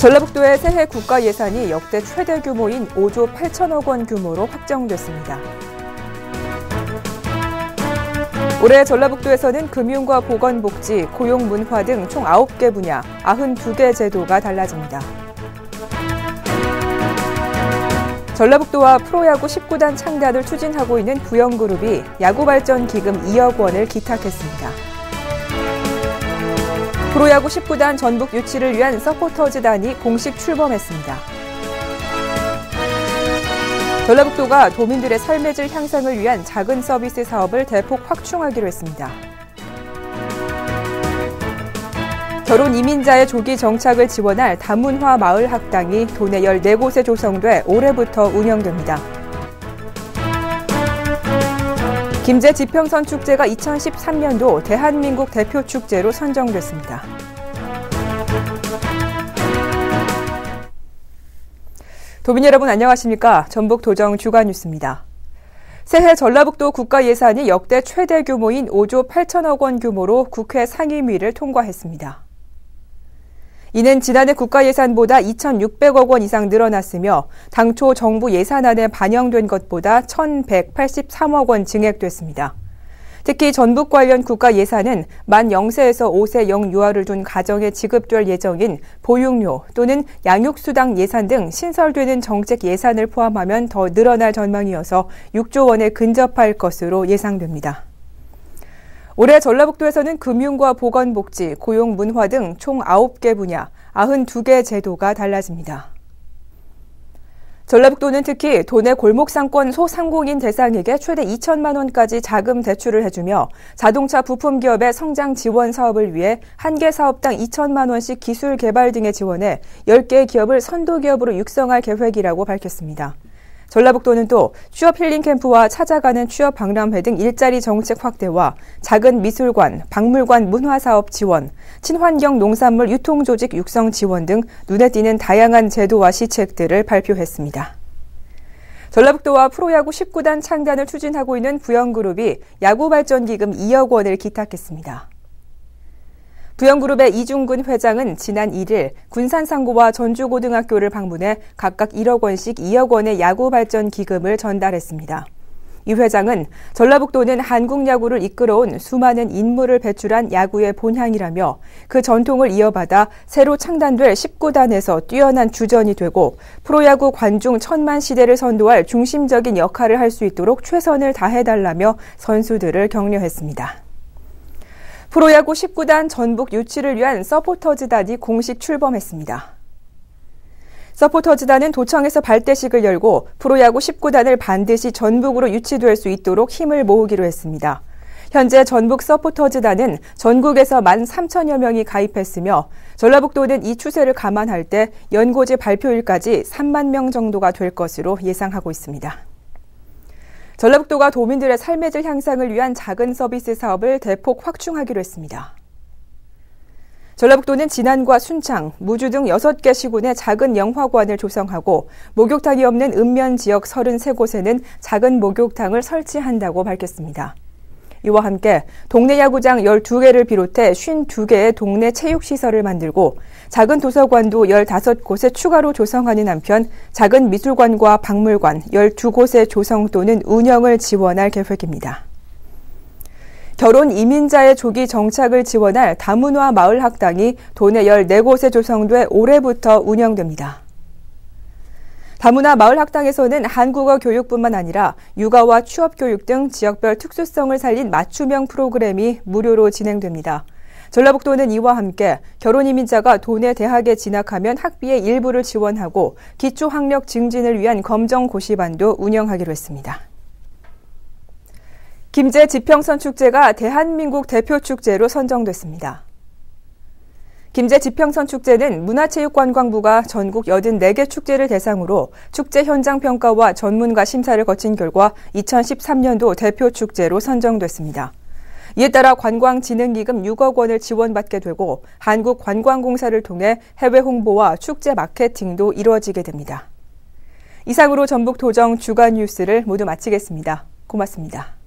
전라북도의 새해 국가 예산이 역대 최대 규모인 5조 8천억 원 규모로 확정됐습니다. 올해 전라북도에서는 금융과 보건복지, 고용문화 등 총 9개 분야, 92개 제도가 달라집니다. 전라북도와 프로야구 19단 창단을 추진하고 있는 부영그룹이 야구발전기금 2억 원을 기탁했습니다. 프로야구 19단 전북 유치를 위한 서포터즈단이 공식 출범했습니다. 전라북도가 도민들의 삶의 질 향상을 위한 작은 서비스 사업을 대폭 확충하기로 했습니다. 결혼 이민자의 조기 정착을 지원할 다문화 마을 학당이 도내 14곳에 조성돼 올해부터 운영됩니다. 김제 지평선 축제가 2013년도 대한민국 대표 축제로 선정됐습니다. 도민 여러분 안녕하십니까? 전북 도정 주간 뉴스입니다. 새해 전라북도 국가 예산이 역대 최대 규모인 5조 8천억 원 규모로 국회 상임위를 통과했습니다. 이는 지난해 국가 예산보다 2,600억 원 이상 늘어났으며 당초 정부 예산안에 반영된 것보다 1,183억 원 증액됐습니다. 특히 전북 관련 국가 예산은 만 0세에서 5세 영유아를 둔 가정에 지급될 예정인 보육료 또는 양육수당 예산 등 신설되는 정책 예산을 포함하면 더 늘어날 전망이어서 6조 원에 근접할 것으로 예상됩니다. 올해 전라북도에서는 금융과 보건복지, 고용문화 등 총 9개 분야, 92개 제도가 달라집니다. 전라북도는 특히 도내 골목상권 소상공인 대상에게 최대 2천만 원까지 자금 대출을 해주며 자동차 부품 기업의 성장 지원 사업을 위해 한 개 사업당 2천만 원씩 기술 개발 등에 지원해 10개 기업을 선도 기업으로 육성할 계획이라고 밝혔습니다. 전라북도는 또 취업 힐링 캠프와 찾아가는 취업 박람회 등 일자리 정책 확대와 작은 미술관, 박물관 문화사업 지원, 친환경 농산물 유통조직 육성 지원 등 눈에 띄는 다양한 제도와 시책들을 발표했습니다. 전라북도와 프로야구 19단 창단을 추진하고 있는 부영그룹이 야구발전기금 2억 원을 기탁했습니다. 부영그룹의 이중근 회장은 지난 1일 군산상고와 전주고등학교를 방문해 각각 1억 원씩 2억 원의 야구발전 기금을 전달했습니다. 이 회장은 전라북도는 한국 야구를 이끌어온 수많은 인물을 배출한 야구의 본향이라며 그 전통을 이어받아 새로 창단될 19단에서 뛰어난 주전이 되고 프로야구 관중 1000만 시대를 선도할 중심적인 역할을 할 수 있도록 최선을 다해달라며 선수들을 격려했습니다. 프로야구 19단 전북 유치를 위한 서포터즈단이 공식 출범했습니다. 서포터즈단은 도청에서 발대식을 열고 프로야구 19단을 반드시 전북으로 유치될 수 있도록 힘을 모으기로 했습니다. 현재 전북 서포터즈단은 전국에서 13,000여 명이 가입했으며 전라북도는 이 추세를 감안할 때 연고지 발표일까지 3만 명 정도가 될 것으로 예상하고 있습니다. 전라북도가 도민들의 삶의 질 향상을 위한 작은 서비스 사업을 대폭 확충하기로 했습니다. 전라북도는 진안과 순창, 무주 등 6개 시군에 작은 영화관을 조성하고 목욕탕이 없는 읍면 지역 33곳에는 작은 목욕탕을 설치한다고 밝혔습니다. 이와 함께 동네 야구장 12개를 비롯해 52개의 동네 체육시설을 만들고 작은 도서관도 15곳에 추가로 조성하는 한편 작은 미술관과 박물관 12곳의 조성 또는 운영을 지원할 계획입니다. 결혼 이민자의 조기 정착을 지원할 다문화 마을 학당이 도내 14곳에 조성돼 올해부터 운영됩니다. 다문화 마을 학당에서는 한국어 교육뿐만 아니라 육아와 취업 교육 등 지역별 특수성을 살린 맞춤형 프로그램이 무료로 진행됩니다. 전라북도는 이와 함께 결혼 이민자가 도내 대학에 진학하면 학비의 일부를 지원하고 기초 학력 증진을 위한 검정 고시반도 운영하기로 했습니다. 김제 지평선 축제가 대한민국 대표 축제로 선정됐습니다. 김제 지평선 축제는 문화체육관광부가 전국 84개 축제를 대상으로 축제 현장 평가와 전문가 심사를 거친 결과 2013년도 대표 축제로 선정됐습니다. 이에 따라 관광진흥기금 6억 원을 지원받게 되고 한국관광공사를 통해 해외 홍보와 축제 마케팅도 이루어지게 됩니다. 이상으로 전북 도정 주간 뉴스를 모두 마치겠습니다. 고맙습니다.